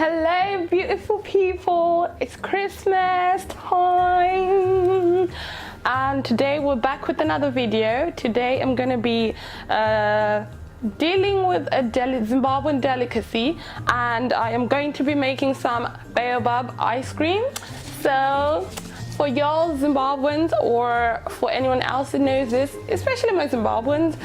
Hello beautiful people, it's Christmas time and today we're back with another video. Today I'm gonna be dealing with a Zimbabwean delicacy, and I am going to be making some baobab ice cream. So for y'all Zimbabweans, or for anyone else who knows this, especially my Zimbabweans,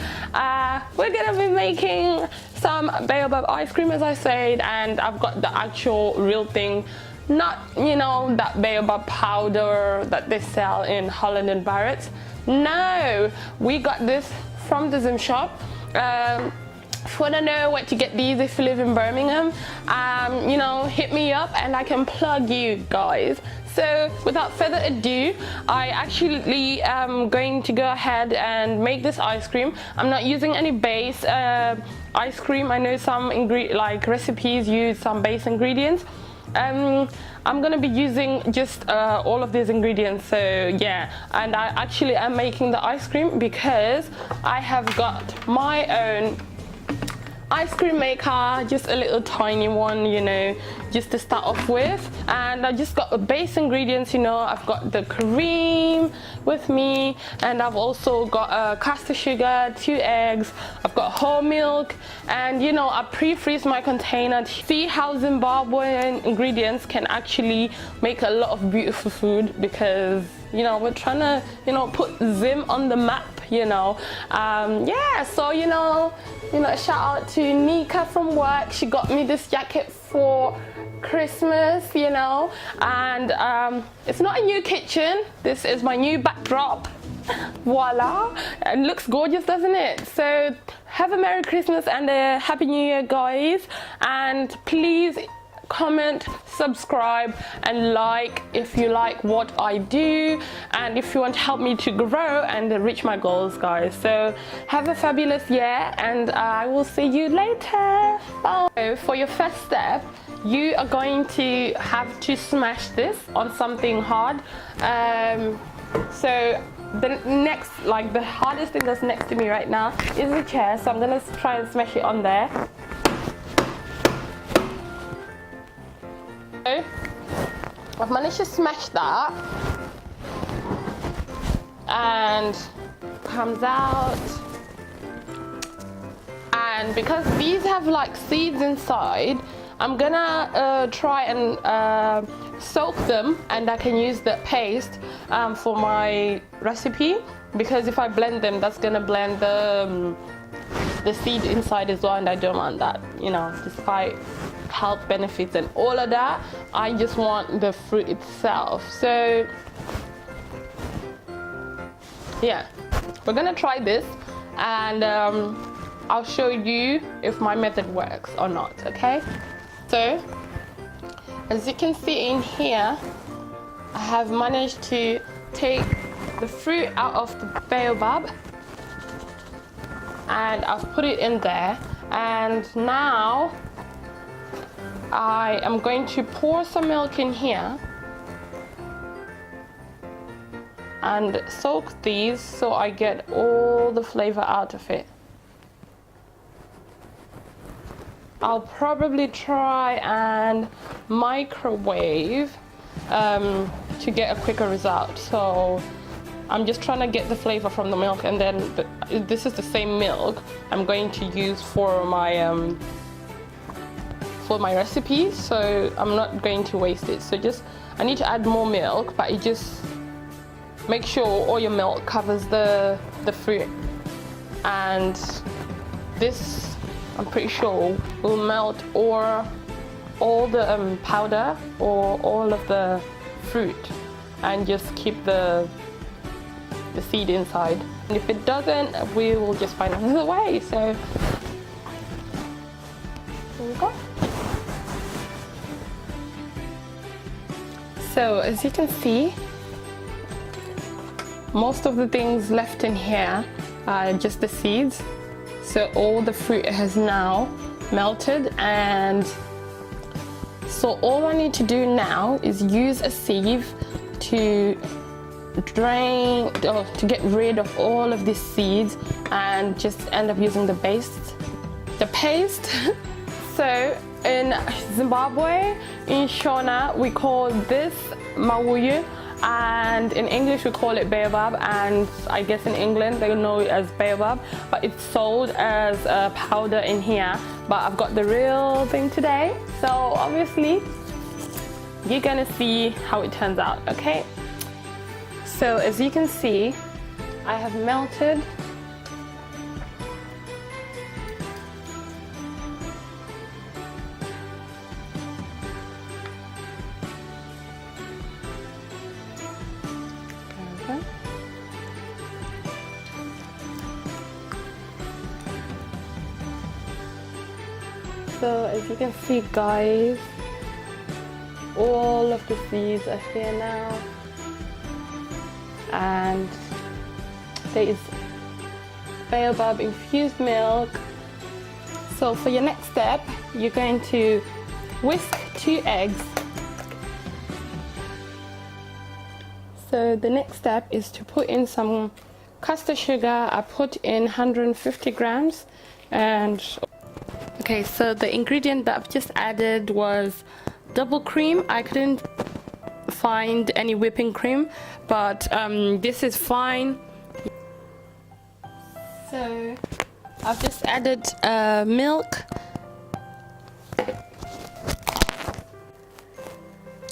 we're gonna be making some baobab ice cream, as I said, and I've got the actual real thing, not, you know, that baobab powder that they sell in Holland and Barrett's. No, we got this from the Zim shop. If you want to know where to get these, if you live in Birmingham, you know, hit me up and I can plug you guys. So without further ado, I actually am going to go ahead and make this ice cream. I'm not using any base ice cream. I know some recipes use some base ingredients. I'm gonna be using just all of these ingredients, so yeah. And I actually am making the ice cream because I have got my own ice cream maker, just a little tiny one, you know, just to start off with. And I just got the base ingredients, you know. I've got the cream with me, and I've also got castor sugar, 2 eggs, I've got whole milk, and you know, I pre-freeze my container to see how Zimbabwean ingredients can actually make a lot of beautiful food, because you know, we're trying to, you know, put Zim on the map, you know. Yeah, so you know, shout out to Nika from work. She got me this jacket for Christmas, you know. And it's not a new kitchen, this is my new backdrop. Voila, and looks gorgeous, doesn't it? So have a Merry Christmas and a Happy New Year, guys, and please comment, subscribe and like if you like what I do, and if you want to help me to grow and reach my goals, guys. So have a fabulous year and I will see you later. Bye. So for your first step, you are going to have to smash this on something hard. So the next, the hardest thing that's next to me right now is the chair, so I'm gonna try and smash it on there. I've managed to smash that, and comes out. And because these have like seeds inside, I'm gonna try and soak them, and I can use the paste for my recipe, because if I blend them, that's gonna blend the seed inside as well, and I don't want that, you know. Despite health benefits and all of that, I just want the fruit itself. So yeah, we're gonna try this, and I'll show you if my method works or not, okay? So as you can see in here, I have managed to take the fruit out of the baobab, and I've put it in there. And now I am going to pour some milk in here and soak these so I get all the flavor out of it. I'll probably try and microwave to get a quicker result. So I'm just trying to get the flavor from the milk, and then this is the same milk I'm going to use for my recipe, so I'm not going to waste it. So I need to add more milk, but you just make sure all your milk covers the fruit, and this, I'm pretty sure, will melt all the powder or all of the fruit, and just keep the seed inside. And if it doesn't, we will just find another way. So here we go. So as you can see, most of the things left in here are just the seeds. So all the fruit has now melted, and so all I need to do now is use a sieve to drain, or to get rid of all of these seeds, and just end up using the paste. So In Zimbabwe, in Shona, we call this MAWUYU, and in English we call it baobab, and I guess in England they know it as baobab, but it's sold as a powder in here. But I've got the real thing today, so obviously you're gonna see how it turns out, okay? So as you can see, I have melted So as you can see, guys, all of the seeds are here now, and there is baobab infused milk. So for your next step, you're going to whisk 2 eggs. So the next step is to put in some Castor sugar. I put in 150 grams, and okay, so the ingredient that I've just added was double cream. I couldn't find any whipping cream, but this is fine. So I've just added milk.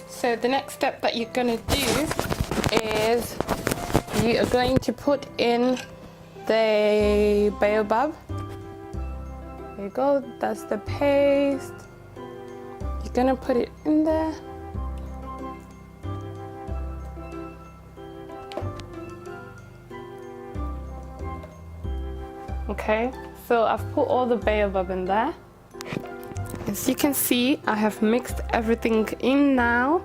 So the next step that you're gonna do is you are going to put in the baobab. There you go, that's the paste. You're gonna put it in there. Okay, so I've put all the baobab in there. As you can see, I have mixed everything in now,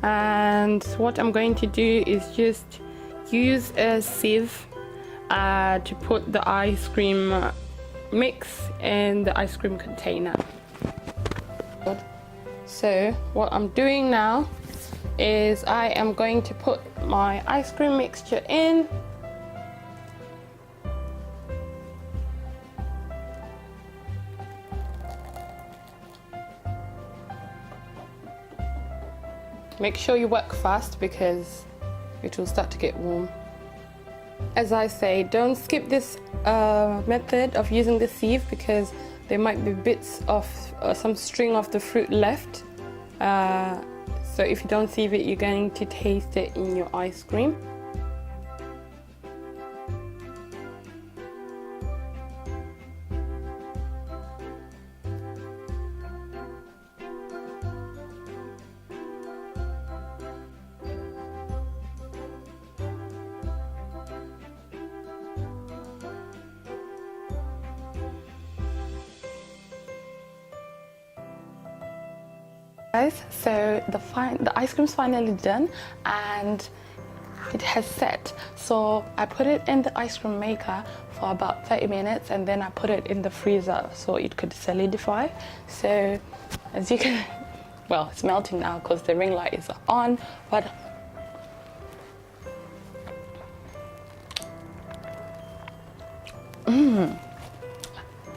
and what I'm going to do is just use a sieve to put the ice cream mix in the ice cream container. So what I'm doing now is I am going to put my ice cream mixture in. Make sure you work fast because it will start to get warm. As I say, don't skip this method of using the sieve because there might be bits of some string of the fruit left. So if you don't sieve it, you're going to taste it in your ice cream. Guys, so the ice cream's finally done and it has set. So I put it in the ice cream maker for about 30 minutes and then I put it in the freezer so it could solidify. So as you can, well, it's melting now because the ring light is on, but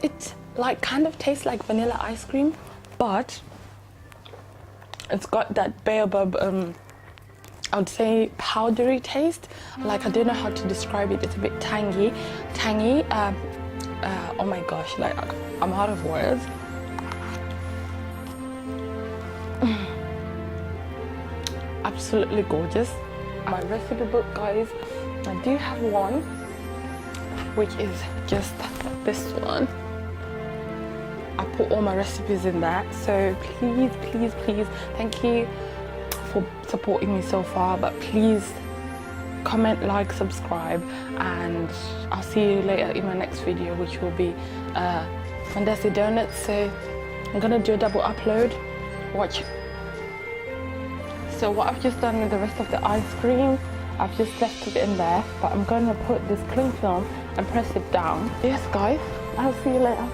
it like kind of tastes like vanilla ice cream, but it's got that baobab, I would say powdery taste. Like I don't know how to describe it. It's a bit tangy. Oh my gosh, like I'm out of words. Absolutely gorgeous. My recipe book, guys, I do have one, which is just this one. I put all my recipes in that, so please, thank you for supporting me so far, but please comment, like, subscribe, and I'll see you later in my next video, which will be Mandasi donuts. So I'm gonna do a double upload. Watch. So what I've just done with the rest of the ice cream, I've just left it in there, but I'm gonna put this cling film and press it down. Yes guys, I'll see you later.